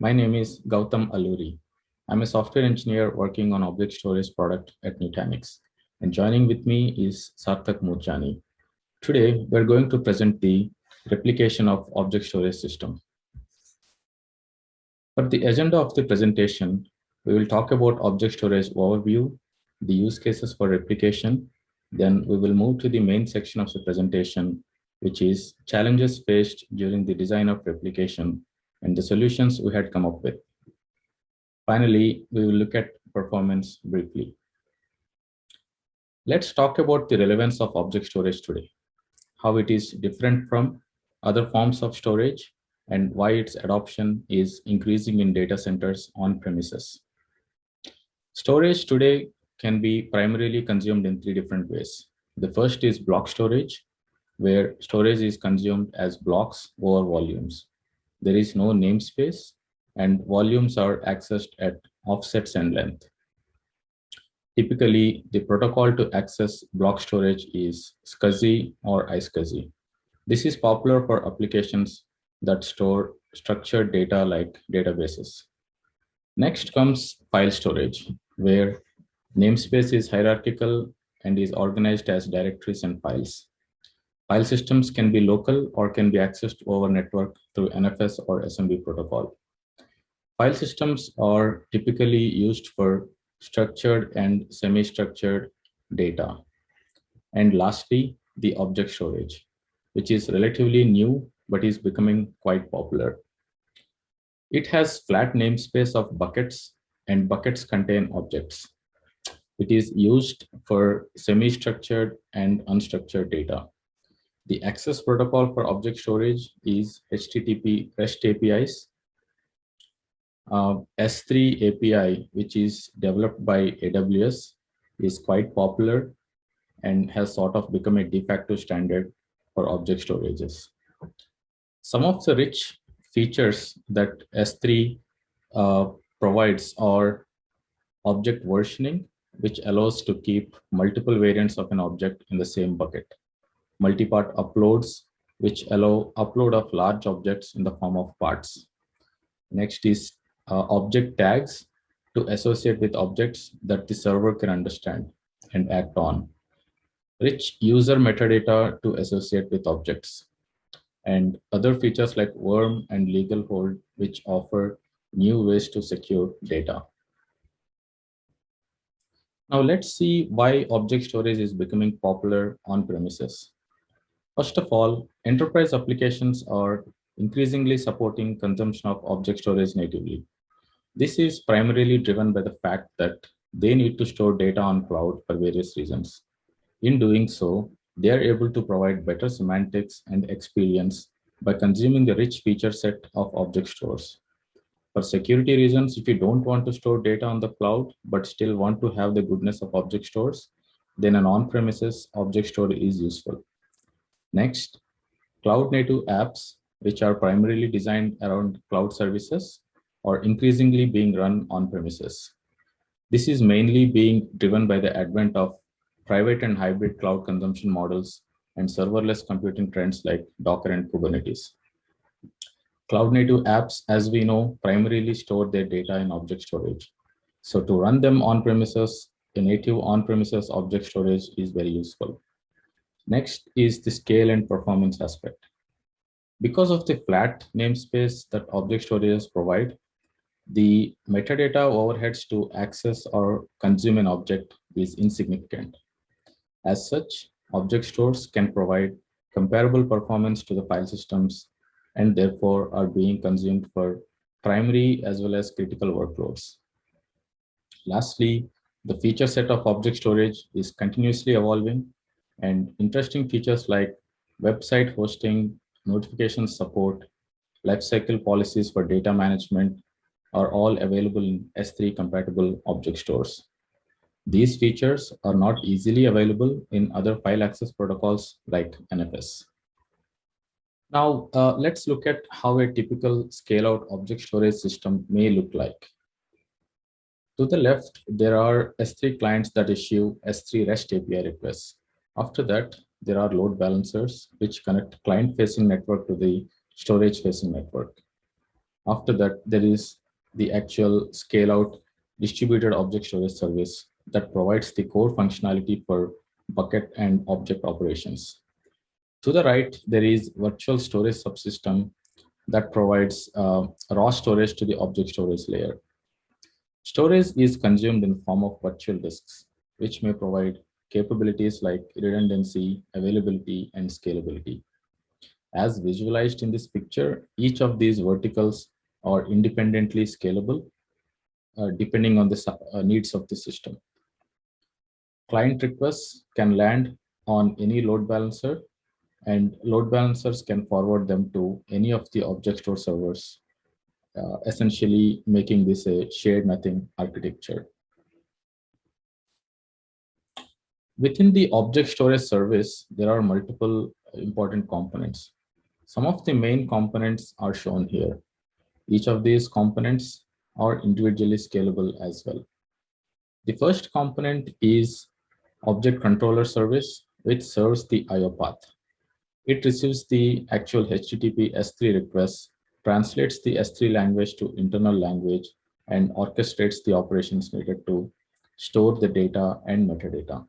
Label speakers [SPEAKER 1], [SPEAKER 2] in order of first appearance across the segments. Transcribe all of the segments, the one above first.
[SPEAKER 1] My name is Gautam Alluri. I'm a software engineer working on object storage product at Nutanix. And joining with me is Sarthak Moorjani. Today, we're going to present the replication of object storage system. For the agenda of the presentation, we will talk about object storage overview, the use cases for replication. Then we will move to the main section of the presentation, which is challenges faced during the design of replication and the solutions we had come up with. Finally, we will look at performance briefly. Let's talk about the relevance of object storage today, how it is different from other forms of storage, and why its adoption is increasing in data centers on premises. Storage today can be primarily consumed in three different ways. The first is block storage, where storage is consumed as blocks over volumes. There is no namespace, and volumes are accessed at offsets and length. Typically, the protocol to access block storage is SCSI or iSCSI. This is popular for applications that store structured data like databases. Next comes file storage, where namespace is hierarchical and is organized as directories and files. File systems can be local or can be accessed over network through NFS or SMB protocol. File systems are typically used for structured and semi-structured data. And lastly, the object storage, which is relatively new but is becoming quite popular. It has flat namespace of buckets, and buckets contain objects. It is used for semi-structured and unstructured data. The access protocol for object storage is HTTP REST APIs. S3 API, which is developed by AWS, is quite popular and has sort of become a de facto standard for object storages. Some of the rich features that S3 provides are object versioning, which allows to keep multiple variants of an object in the same bucket. Multi-part uploads, which allow upload of large objects in the form of parts. Next is object tags to associate with objects that the server can understand and act on. Rich user metadata to associate with objects. And other features like worm and legal hold, which offer new ways to secure data. Now let's see why object storage is becoming popular on premises. First of all, enterprise applications are increasingly supporting consumption of object storage natively. This is primarily driven by the fact that they need to store data on cloud for various reasons. In doing so, they are able to provide better semantics and experience by consuming the rich feature set of object stores. For security reasons, if you don't want to store data on the cloud, but still want to have the goodness of object stores, then an on-premises object store is useful. Next, cloud-native apps, which are primarily designed around cloud services, are increasingly being run on premises. This is mainly being driven by the advent of private and hybrid cloud consumption models and serverless computing trends like Docker and Kubernetes. Cloud-native apps, as we know, primarily store their data in object storage. So to run them on premises, a native on-premises object storage is very useful. Next is the scale and performance aspect. Because of the flat namespace that object storages provide, the metadata overheads to access or consume an object is insignificant. As such, object stores can provide comparable performance to the file systems and therefore are being consumed for primary as well as critical workloads. Lastly, the feature set of object storage is continuously evolving, and interesting features like website hosting, notification support, lifecycle policies for data management are all available in S3 compatible object stores. These features are not easily available in other file access protocols like NFS. Now, let's look at how a typical scale-out object storage system may look like. To the left, there are S3 clients that issue S3 REST API requests. After that, there are load balancers, which connect client-facing network to the storage-facing network. After that, there is the actual scale out distributed object storage service that provides the core functionality for bucket and object operations. To the right, there is virtual storage subsystem that provides raw storage to the object storage layer. Storage is consumed in form of virtual disks, which may provide capabilities like redundancy, availability, and scalability. As visualized in this picture, each of these verticals are independently scalable depending on the needs of the system. Client requests can land on any load balancer, and load balancers can forward them to any of the object store servers, essentially making this a shared nothing architecture. Within the object storage service, there are multiple important components. Some of the main components are shown here. Each of these components are individually scalable as well. The first component is object controller service, which serves the IO path. It receives the actual HTTP S3 requests, translates the S3 language to internal language, and orchestrates the operations needed to store the data and metadata.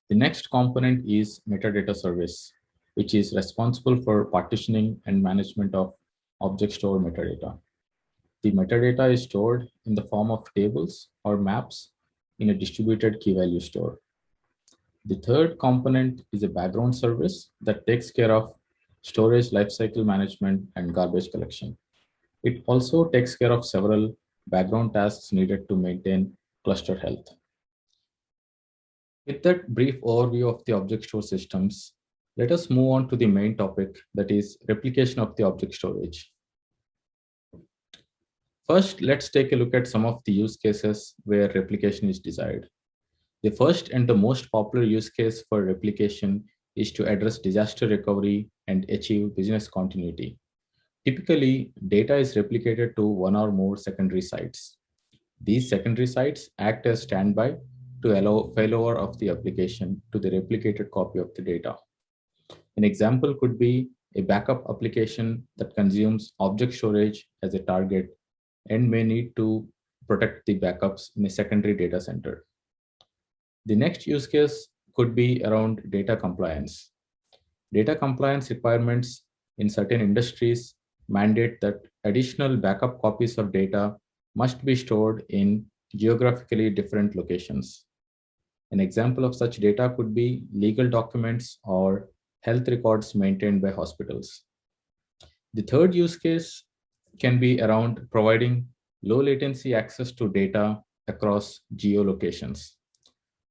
[SPEAKER 1] The next component is metadata service, which is responsible for partitioning and management of object store metadata. The metadata is stored in the form of tables or maps in a distributed key value store. The third component is a background service that takes care of storage lifecycle management and garbage collection. It also takes care of several background tasks needed to maintain cluster health. With that brief overview of the object store systems, let us move on to the main topic, that is replication of the object storage. First, let's take a look at some of the use cases where replication is desired. The first and the most popular use case for replication is to address disaster recovery and achieve business continuity. Typically, data is replicated to one or more secondary sites. These secondary sites act as standby to allow failover of the application to the replicated copy of the data. An example could be a backup application that consumes object storage as a target and may need to protect the backups in a secondary data center. The next use case could be around data compliance. Data compliance requirements in certain industries mandate that additional backup copies of data must be stored in geographically different locations. An example of such data could be legal documents or health records maintained by hospitals. The third use case can be around providing low latency access to data across geolocations.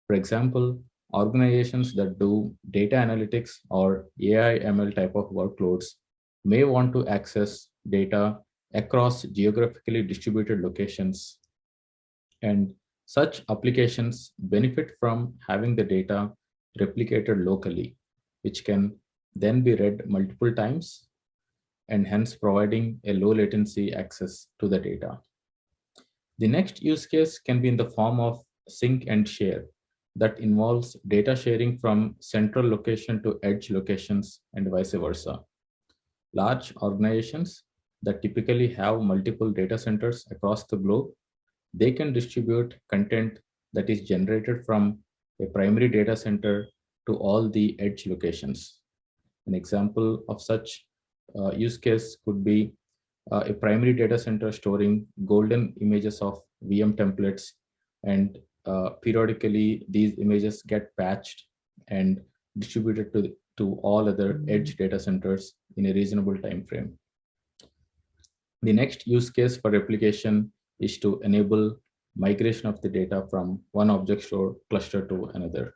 [SPEAKER 1] For example, organizations that do data analytics or AI ML type of workloads may want to access data across geographically distributed locations. And such applications benefit from having the data replicated locally, which can then be read multiple times and hence providing a low latency access to the data. The next use case can be in the form of sync and share that involves data sharing from central location to edge locations and vice versa. Large organizations that typically have multiple data centers across the globe, they can distribute content that is generated from a primary data center to all the edge locations. An example of such use case could be a primary data center storing golden images of VM templates, and periodically these images get patched and distributed to all other edge data centers in a reasonable time frame. The next use case for replication is to enable migration of the data from one object store cluster to another.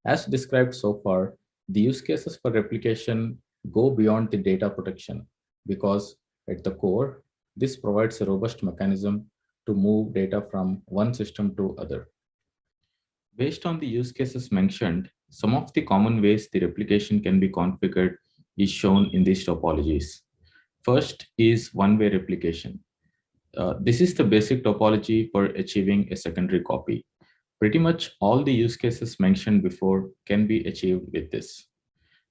[SPEAKER 1] As described so far, the use cases for replication go beyond the data protection because at the core, this provides a robust mechanism to move data from one system to other. Based on the use cases mentioned, some of the common ways the replication can be configured is shown in these topologies. First is one-way replication. This is the basic topology for achieving a secondary copy. Pretty much all the use cases mentioned before can be achieved with this.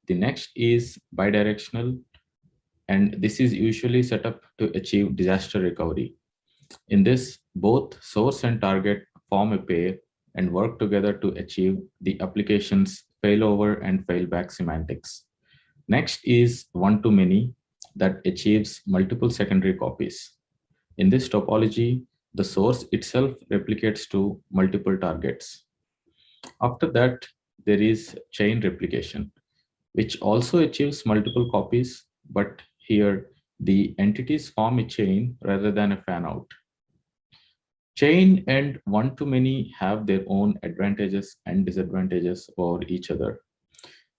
[SPEAKER 1] The next is bidirectional and this is usually set up to achieve disaster recovery. In this, both source and target form a pair and work together to achieve the application's failover and failback semantics. Next is one-to-many that achieves multiple secondary copies. In this topology, the source itself replicates to multiple targets. After that, there is chain replication, which also achieves multiple copies, but here the entities form a chain rather than a fan out. Chain and one-to-many have their own advantages and disadvantages over each other.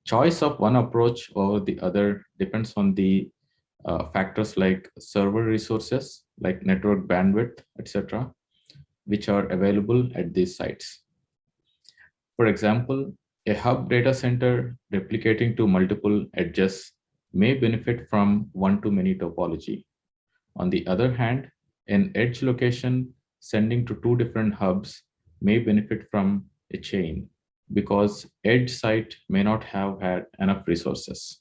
[SPEAKER 1] Choice of one approach over the other depends on the factors like server resources, like network bandwidth, etc., which are available at these sites. For example, a hub data center replicating to multiple edges may benefit from one-to-many topology. On the other hand, an edge location sending to two different hubs may benefit from a chain because edge site may not have had enough resources.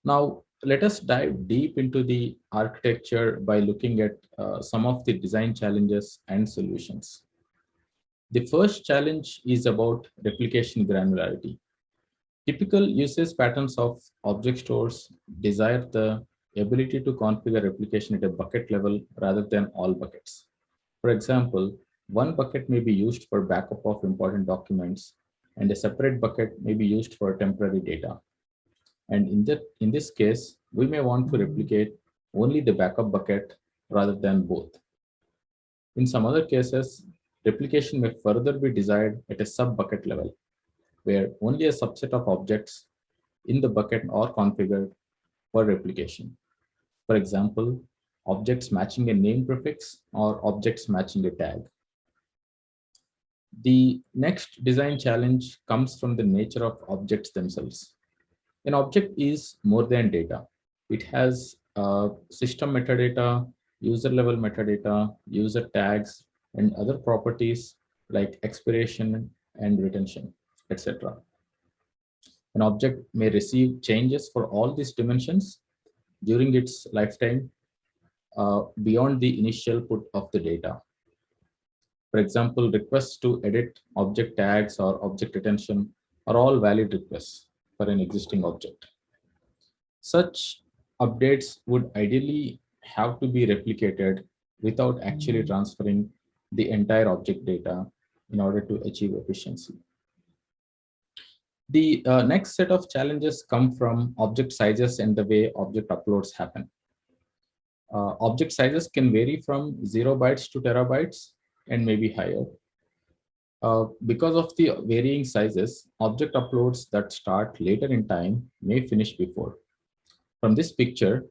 [SPEAKER 1] Now, let us dive deep into the architecture by looking at some of the design challenges and solutions. The first challenge is about replication granularity. Typical usage patterns of object stores desire the ability to configure replication at a bucket level rather than all buckets. For example, one bucket may be used for backup of important documents, and a separate bucket may be used for temporary data. And in this case, we may want to replicate only the backup bucket rather than both. In some other cases, replication may further be desired at a sub-bucket level, where only a subset of objects in the bucket are configured for replication. For example, objects matching a name prefix or objects matching a tag. The next design challenge comes from the nature of objects themselves. An object is more than data. It has system metadata, user level metadata, user tags, and other properties like expiration and retention, etc. An object may receive changes for all these dimensions during its lifetime beyond the initial put of the data. For example, requests to edit object tags or object retention are all valid requests for an existing object. Such updates would ideally have to be replicated without actually transferring the entire object data in order to achieve efficiency. The next set of challenges come from object sizes and the way object uploads happen. Object sizes can vary from 0 bytes to terabytes and maybe higher. Because of the varying sizes, object uploads that start later in time may finish before. From this picture,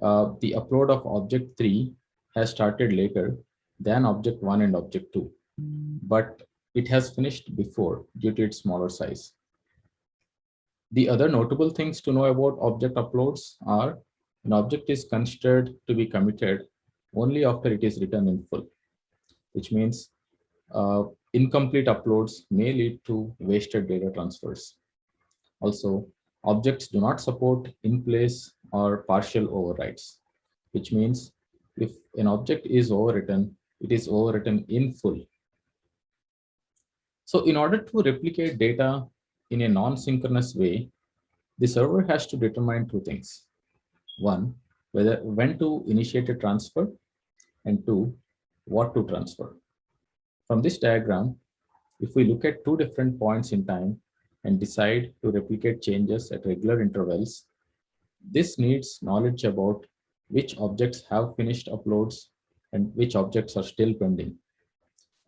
[SPEAKER 1] the upload of object 3 has started later than object 1 and object 2, but it has finished before due to its smaller size. The other notable things to know about object uploads are an object is considered to be committed only after it is written in full, which means incomplete uploads may lead to wasted data transfers. Also, objects do not support in-place or partial overwrites, which means if an object is overwritten, it is overwritten in full. So in order to replicate data in a non-synchronous way, the server has to determine two things. One, when to initiate a transfer, and two, what to transfer. From this diagram, if we look at two different points in time and decide to replicate changes at regular intervals, this needs knowledge about which objects have finished uploads and which objects are still pending.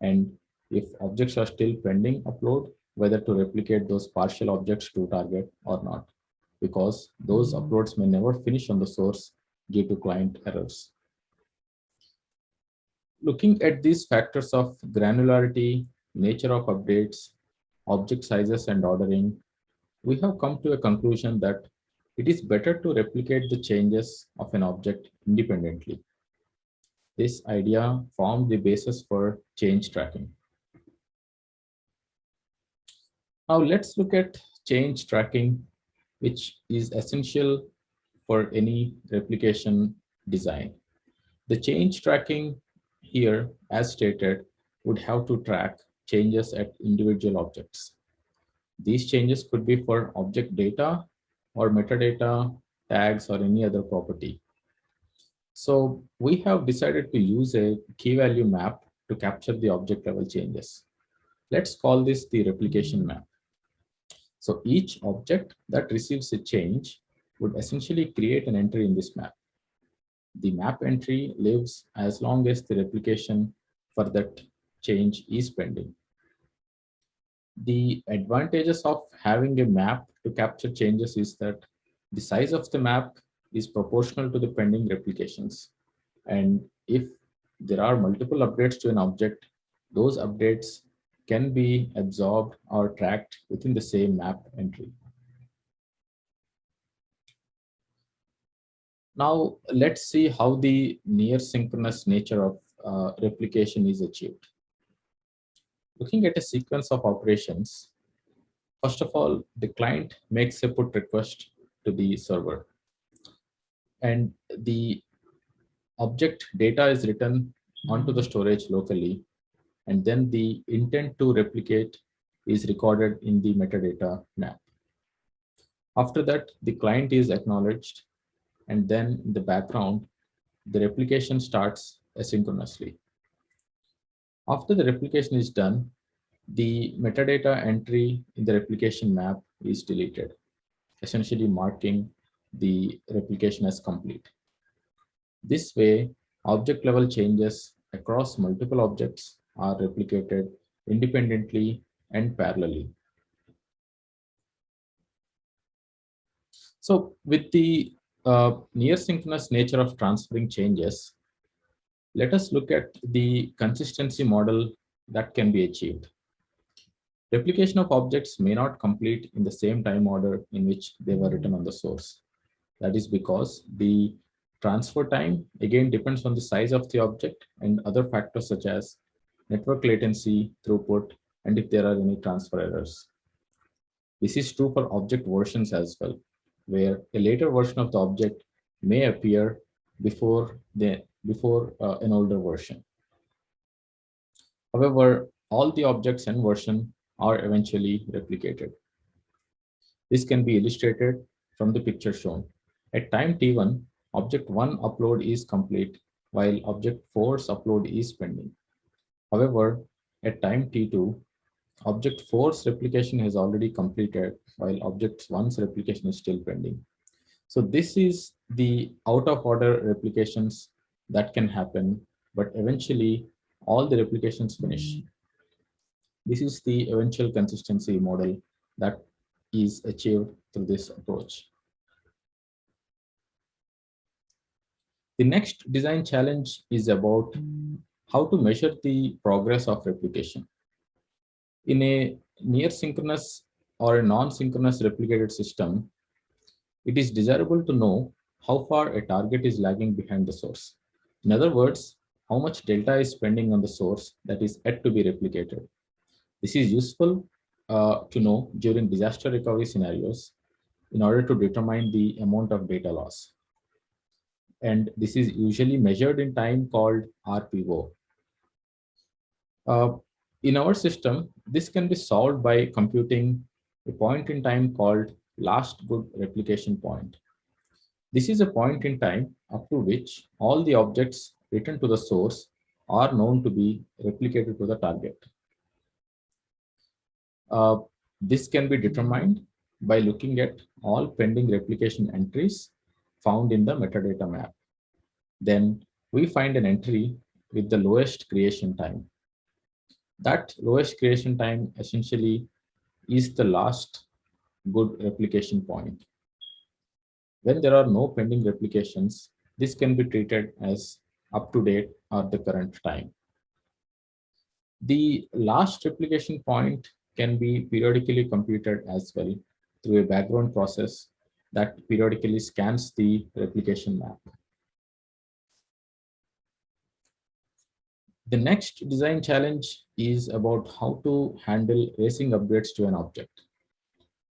[SPEAKER 1] And if objects are still pending upload, whether to replicate those partial objects to target or not, because those uploads may never finish on the source due to client errors. Looking at these factors of granularity, nature of updates, object sizes, and ordering, we have come to a conclusion that it is better to replicate the changes of an object independently. This idea formed the basis for change tracking. Now let's look at change tracking, which is essential for any replication design. The change tracking here, as stated, would have to track changes at individual objects. These changes could be for object data or metadata, tags, or any other property. So we have decided to use a key value map to capture the object level changes. Let's call this the replication map. So each object that receives a change would essentially create an entry in this map. The map entry lives as long as the replication for that change is pending. The advantages of having a map to capture changes is that the size of the map is proportional to the pending replications. And if there are multiple updates to an object, those updates can be absorbed or tracked within the same map entry. Now, let's see how the near synchronous nature of replication is achieved. Looking at a sequence of operations, first of all, the client makes a put request to the server, and the object data is written onto the storage locally, and then the intent to replicate is recorded in the metadata map. After that, the client is acknowledged, and then in the background, the replication starts asynchronously. After the replication is done, the metadata entry in the replication map is deleted, essentially marking the replication as complete. This way, object level changes across multiple objects are replicated independently and parallelly. So with the near synchronous nature of transferring changes, let us look at the consistency model that can be achieved. Replication of objects may not complete in the same time order in which they were written on the source. That is because the transfer time again depends on the size of the object and other factors such as network latency, throughput, and if there are any transfer errors. This is true for object versions as well, where a later version of the object may appear before an older version. However, all the objects and version are eventually replicated. This can be illustrated from the picture shown. At time t1, object 1 upload is complete, while object 4's upload is pending. However, at time t2, object 4's replication has already completed, while object 1's replication is still pending. So this is the out of order replications that can happen, but eventually all the replications finish. This is the eventual consistency model that is achieved through this approach. The next design challenge is about how to measure the progress of replication. In a near synchronous or a non-synchronous replicated system, it is desirable to know how far a target is lagging behind the source. In other words, how much delta is pending on the source that is yet to be replicated. This is useful to know during disaster recovery scenarios in order to determine the amount of data loss. And this is usually measured in time called RPO. In our system, this can be solved by computing a point in time called last good replication point. This is a point in time up to which all the objects written to the source are known to be replicated to the target. This can be determined by looking at all pending replication entries found in the metadata map. Then we find an entry with the lowest creation time. That lowest creation time essentially is the last good replication point. When there are no pending replications, this can be treated as up to date or the current time. The last replication point can be periodically computed as well through a background process that periodically scans the replication map. The next design challenge is about how to handle racing updates to an object.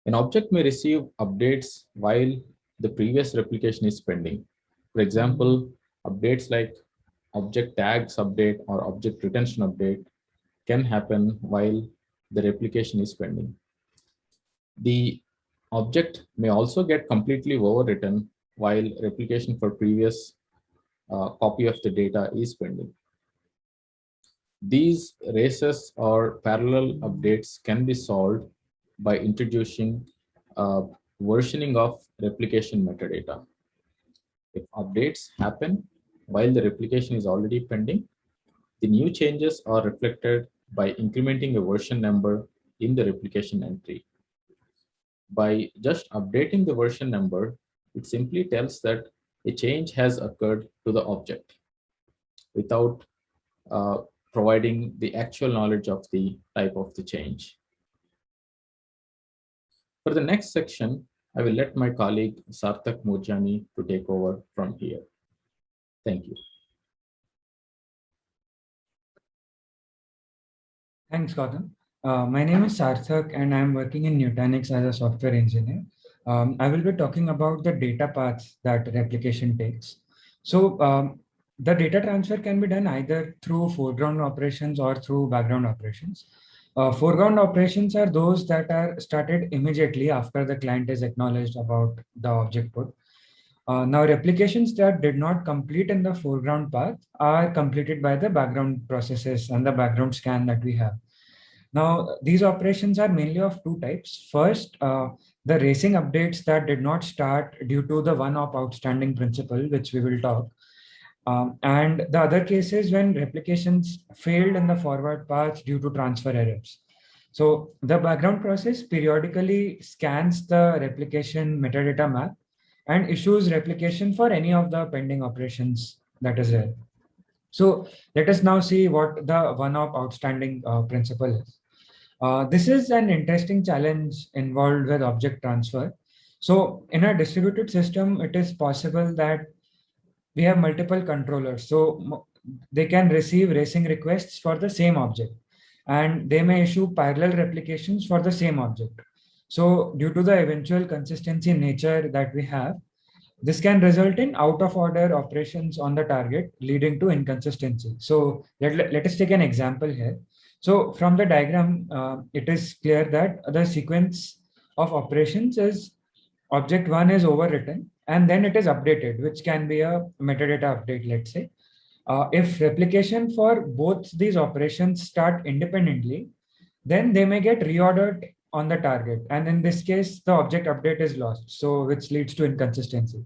[SPEAKER 1] An object may receive updates while the previous replication is pending. For example, updates like object tags update or object retention update can happen while the replication is pending. The object may also get completely overwritten while replication for previous copy of the data is pending. These races or parallel updates can be solved by introducing versioning of replication metadata. If updates happen while the replication is already pending, the new changes are reflected by incrementing a version number in the replication entry. By just updating the version number, it simply tells that a change has occurred to the object without uh, providing the actual knowledge of the type of the change. For the next section, I will let my colleague Sarthak Moorjani to take over from here. Thank you.
[SPEAKER 2] Thanks, Gautam. My name is Sarthak and I'm working in Nutanix as a software engineer. I will be talking about the data paths that replication takes. So the data transfer can be done either through foreground operations or through background operations. Foreground operations are those that are started immediately after the client is acknowledged about the object put. Now, replications that did not complete in the foreground path are completed by the background processes and the background scan that we have. Now, these operations are mainly of two types. First, the racing updates that did not start due to the one-op outstanding principle, which we will talk. And the other cases when replications failed in the forward path due to transfer errors. So the background process periodically scans the replication metadata map and issues replication for any of the pending operations that is there. So let us now see what the one-op outstanding principle is. This is an interesting challenge involved with object transfer. So in a distributed system, it is possible that we have multiple controllers. So they can receive racing requests for the same object, and they may issue parallel replications for the same object. So due to the eventual consistency nature that we have, this can result in out of order operations on the target, leading to inconsistency. So let us take an example here. So from the diagram, it is clear that the sequence of operations is object one is overwritten and then it is updated, which can be a metadata update, let's say. If replication for both these operations start independently, then they may get reordered on the target. And in this case, the object update is lost, so which leads to inconsistency.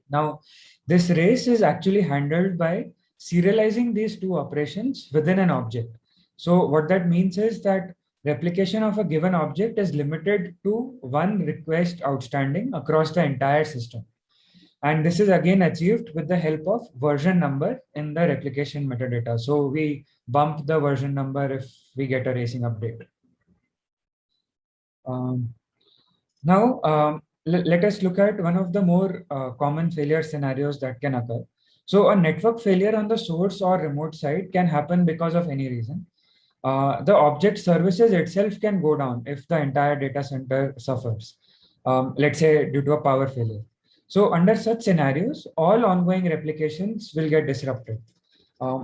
[SPEAKER 2] Now, this race is actually handled by serializing these two operations within an object. So what that means is that replication of a given object is limited to one request outstanding across the entire system. And this is again achieved with the help of version number in the replication metadata. So we bump the version number if we get a racing update. Now, let us look at one of the more common failure scenarios that can occur. So a network failure on the source or remote side can happen because of any reason. The object services itself can go down if the entire data center suffers, let's say due to a power failure. So under such scenarios, all ongoing replications will get disrupted.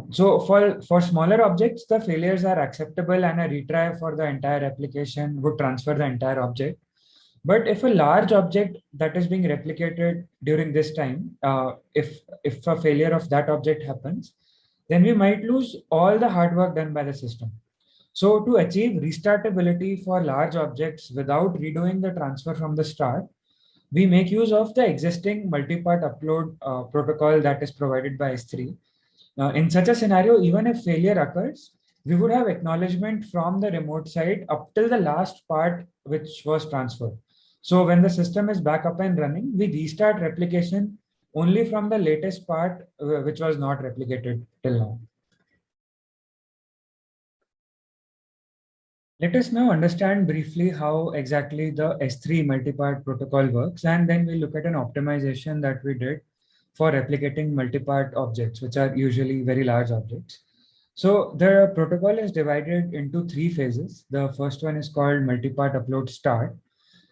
[SPEAKER 2] So for smaller objects, the failures are acceptable and a retry for the entire application would transfer the entire object. But if a large object that is being replicated during this time, if a failure of that object happens, then we might lose all the hard work done by the system. So to achieve restartability for large objects without redoing the transfer from the start, we make use of the existing multi-part upload protocol that is provided by S3. In such a scenario, even if failure occurs, we would have acknowledgement from the remote side up till the last part which was transferred. So when the system is back up and running, we restart replication only from the latest part which was not replicated till now. Let us now understand briefly how exactly the S3 multi-part protocol works, and then we'll look at an optimization that we did for replicating multi-part objects, which are usually very large objects. So the protocol is divided into three phases. The first one is called multi-part upload start.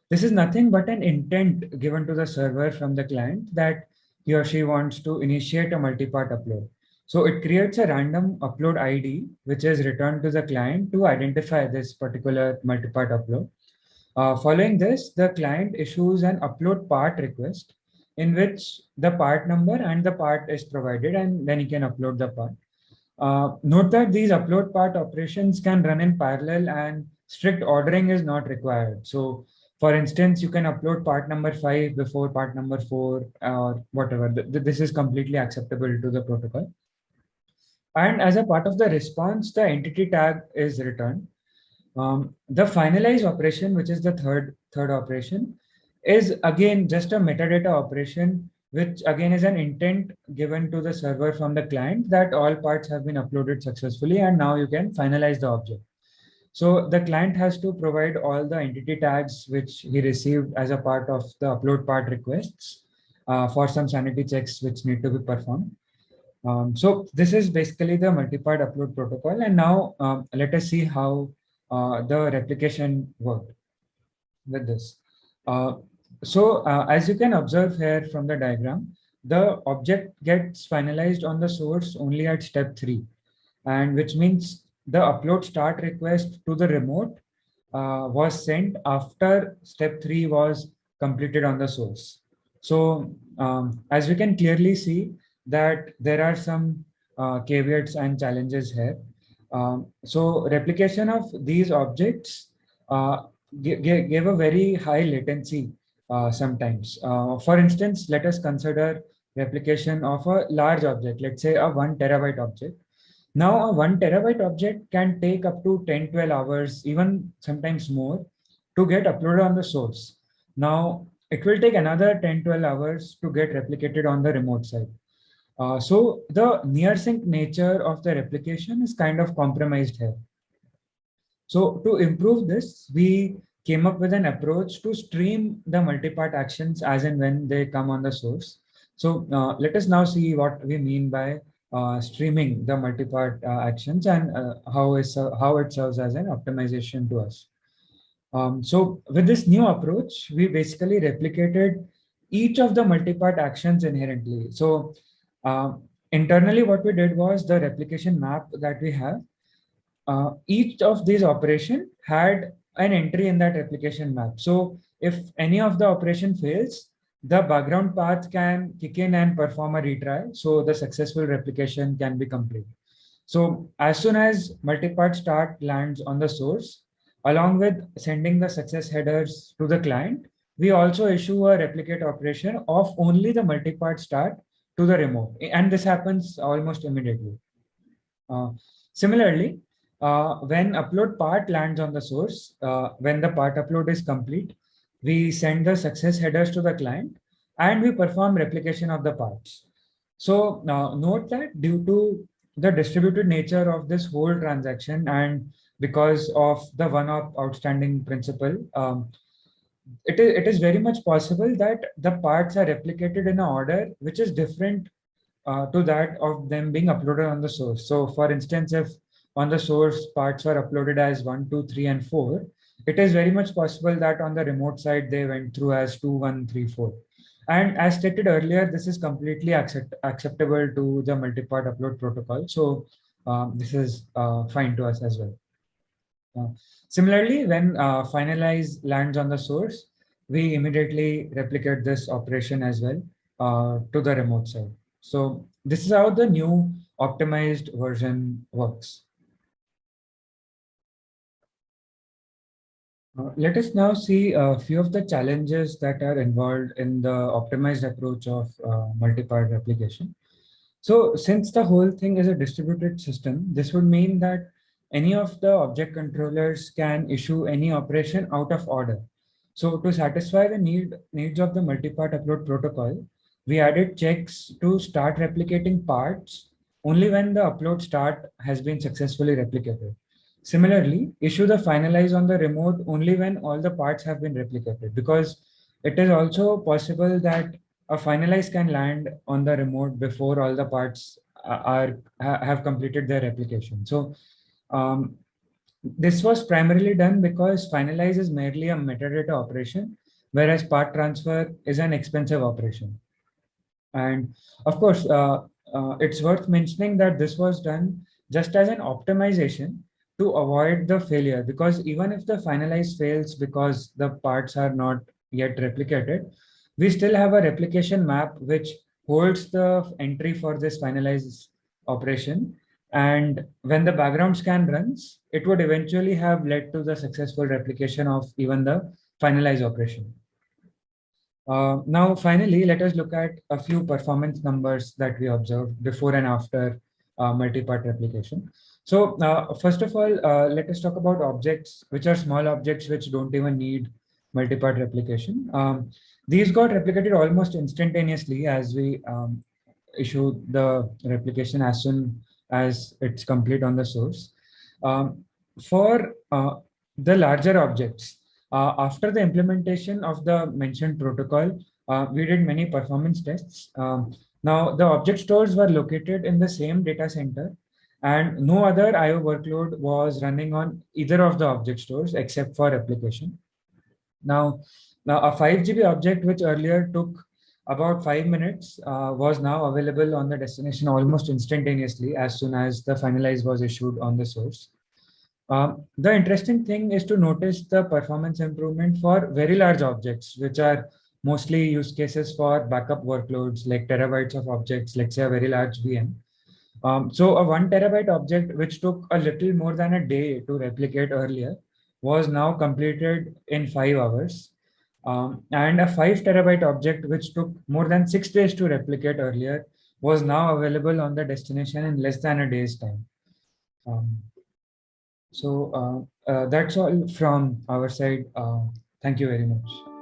[SPEAKER 2] This is nothing but an intent given to the server from the client that he or she wants to initiate a multi-part upload. So it creates a random upload ID, which is returned to the client to identify this particular multi-part upload. Following this, the client issues an upload part request in which the part number and the part is provided, and then you can upload the part. Note that these upload part operations can run in parallel and strict ordering is not required. So for instance, you can upload part number 5 before part number 4 or whatever. This is completely acceptable to the protocol. And as a part of the response, the entity tag is returned. The finalize operation, which is the third operation, is again just a metadata operation, which again is an intent given to the server from the client that all parts have been uploaded successfully and now you can finalize the object. So the client has to provide all the entity tags which he received as a part of the upload part requests for some sanity checks which need to be performed. So this is basically the multi-part upload protocol. And now let us see how the replication worked with this. As you can observe here from the diagram, the object gets finalized on the source only at step 3, and which means the upload start request to the remote was sent after step 3 was completed on the source. So as we can clearly see that there are some caveats and challenges here. So replication of these objects gave a very high latency sometimes. For instance, let us consider replication of a large object, let's say a 1 terabyte object. Now, a 1 terabyte object can take up to 10, 12 hours, even sometimes more, to get uploaded on the source. Now, it will take another 10, 12 hours to get replicated on the remote side. So the near sync nature of the replication is kind of compromised here. So to improve this, we came up with an approach to stream the multi-part actions as and when they come on the source. So let us now see what we mean by streaming the multi-part actions and how it serves as an optimization to us. So with this new approach, we basically replicated each of the multi-part actions inherently. So internally, what we did was the replication map that we have. Each of these operation had an entry in that replication map. So if any of the operation fails, the background path can kick in and perform a retry. So the successful replication can be complete. So as soon as multi-part start lands on the source, along with sending the success headers to the client, we also issue a replicate operation of only the multi-part start to the remote. And this happens almost immediately. Similarly, when upload part lands on the source, when the part upload is complete, we send the success headers to the client and we perform replication of the parts. So note that due to the distributed nature of this whole transaction and because of the one-off outstanding principle, it is very much possible that the parts are replicated in an order which is different to that of them being uploaded on the source. So for instance, if on the source parts are uploaded as 1, 2, 3, and 4, it is very much possible that on the remote side, they went through as 2, 1, 3, 4. And as stated earlier, this is completely acceptable to the multi-part upload protocol. So this is fine to us as well. Similarly, when finalize lands on the source, we immediately replicate this operation as well to the remote side. So this is how the new optimized version works. Let us now see a few of the challenges that are involved in the optimized approach of multi-part replication. So since the whole thing is a distributed system, this would mean that any of the object controllers can issue any operation out of order. So to satisfy the needs of the multi-part upload protocol, we added checks to start replicating parts only when the upload start has been successfully replicated. Similarly, issue the finalize on the remote only when all the parts have been replicated, because it is also possible that a finalize can land on the remote before all the parts have completed their replication. So This was primarily done because finalize is merely a metadata operation, whereas part transfer is an expensive operation. And of course, it's worth mentioning that this was done just as an optimization to avoid the failure, because even if the finalize fails because the parts are not yet replicated, we still have a replication map which holds the entry for this finalize operation. And when the background scan runs, it would eventually have led to the successful replication of even the finalize operation. Now, finally, let us look at a few performance numbers that we observed before and after multi-part replication. So first of all, let us talk about objects, which are small objects which don't even need multi-part replication. These got replicated almost instantaneously as we issue the replication as soon as it's complete on the source. For the larger objects, after the implementation of the mentioned protocol, we did many performance tests. Now, the object stores were located in the same data center, and no other IO workload was running on either of the object stores except for replication. Now, a 5 GB object, which earlier took about 5 minutes, was now available on the destination almost instantaneously as soon as the finalize was issued on the source. The interesting thing is to notice the performance improvement for very large objects, which are mostly use cases for backup workloads like terabytes of objects, let's say a very large VM. So a 1 TB object, which took a little more than a day to replicate earlier, was now completed in 5 hours. And a 5 TB object, which took more than 6 days to replicate earlier, was now available on the destination in less than a day's time. Um, so that's all from our side. Thank you very much.